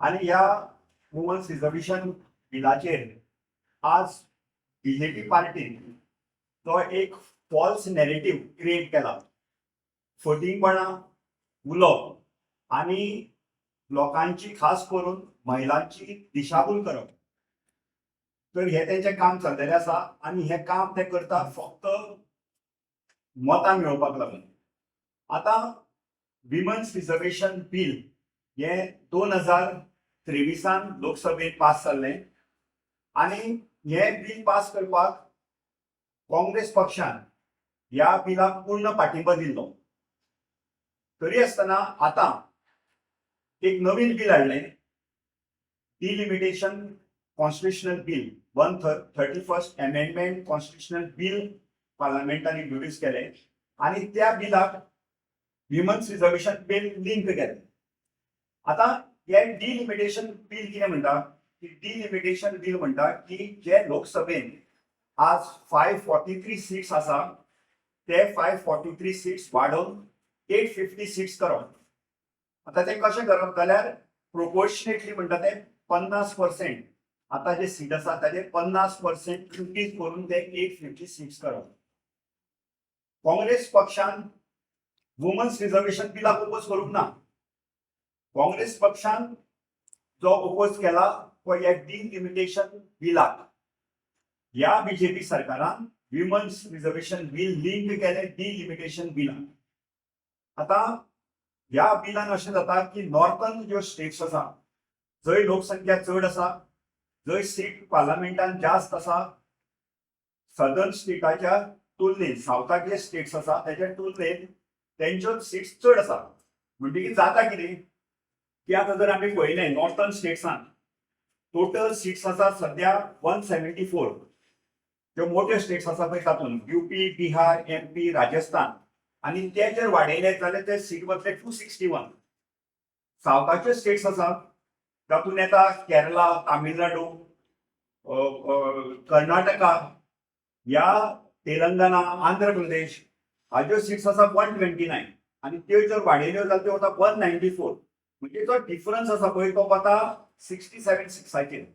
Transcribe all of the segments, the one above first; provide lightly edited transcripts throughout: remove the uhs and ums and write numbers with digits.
आणि या women's reservation बिलाचेर आज बीजेपी पार्टीन तो एक फॉल्स नॅरेटिव्ह क्रिएट केला. फटींगपणा उलोवप आणि लोकांची खास करून महिलांची दिशाभूल करप. तर हे तेंचें काम चललेलें आसा आणि हे काम ते करता फक्त मतां मेळोवपाक लागून. आतां विमन्स रिझर्वेशन बील हे 2023 लोकसभेत पास जाल्लें आणि हे बील पास करपाक काँग्रेस पक्षान ह्या बिलाक पूर्ण पाठिंबो दिल्लो. तरी आसतना आतां एक नवीन बील हाडलें, delimitation constitutional bill 131st amendment constitutional bill पार्लमेंटान इंट्रोड्यूस केलें आणि त्या बिलाक विमन्स रिझर्वेशन बील लिंक केलें. आतां हे डिलिमिटेशन बील कितें म्हणटा की डिलिमिटेशन बील म्हणटा की जे लोकसभेन आज 543 सीट्स आसा ते 543 सीट्स वाडोवन 850 सीट्स करप. आतां ते कशें करप जाल्यार प्रोपोर्शनेटली म्हणटा ते 50%. आता जे सीट आसा ताजे 50% इंक्रीज करून ते 850 सीट्स करप. काँग्रेस पक्षान वुमन्स रिझर्वेशन बिलाक ओपोज करूंक ना. काँग्रेस पक्षान जो ओपोज केला तो ह्या डिलिमिटेशन बिलाक. ह्या बीजेपी सरकारान विमन्स रिझर्वेशन बील लिंक केलें डिलिमिटेशन बिलाक. आतां ह्या बिलान अशें जाता की नॉर्थन ज्यो स्टेट्स आसा जंय लोकसंख्या चड आसा, जंय सीट पार्लमेंटान जास्त आसा, सदर्न स्टेटाच्या तुलनेत सावथातले स्टेट्स आसा त्याच्या तुलनेत तेंच्यो सीट्स चड आसा. म्हणटकीर जाता कितें की आतां जर आमी पळयलें नॉर्थन स्टेट्सान टोटल सीट्स आसा सध्या 174. ज्यो मोठ्यो स्टेट्स आसा पळय तातूंत यूपी, बिहार, MP, राजस्थान आणि ते जर वाडयले जाल्यार ते सीट वतले 261. सावथाच्यो स्टेट्स आसा तातूंत येता केरला, तामिळनाडू, कर्नाटका, या तेलंगणा, आंध्र प्रदेश हाज्यो सीट्स आसा 129 आणि त्यो जर वाडयल्यो जाल्यार त्यो वता 194. म्हणजे जो डिफरन्स आसा पळय तो वता 67 सीट्साचेर.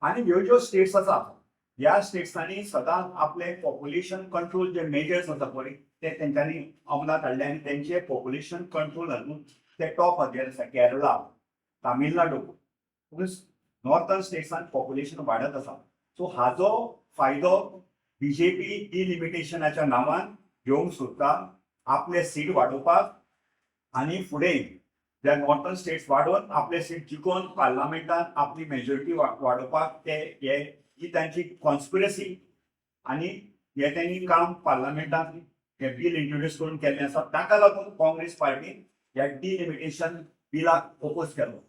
आणि ह्यो ज्यो स्टेट्स आसा ह्या स्टेट्सांनी सदांच आपले पॉप्युलेशन कंट्रोल जे मेजर्स आसा पळय ते तेंच्यांनी अंमलात हाडले आणि तेंचे पॉप्युलेशन कंट्रोल हातूंत ते टॉप हाजेर आसा. केरला, तामिळनाडू, नॉर्थन स्टेट्सान पॉप्युलेशन वाडत आसा. सो हाजो फायदो बीजेपी डिलिमिटेशनाच्या नांवान घेवंक सोदता आपले सीट वाडोवपाक आणि फुडें ज्या नॉर्थन स्टेट्स वाडोवन आपले सीट जिखोवन पार्लमेंटान आपली मेजॉरिटी वाडोवपाक ते ही तांची कॉन्स्पिरसी आणि हे तेंनी काम पार्लमेंटान हे बील इंट्रोड्यूस करून केल्लें आसा. ताका लागून काँग्रेस पार्टीन ह्या डिलिमिटेशन बिलाक ओपोज केलो.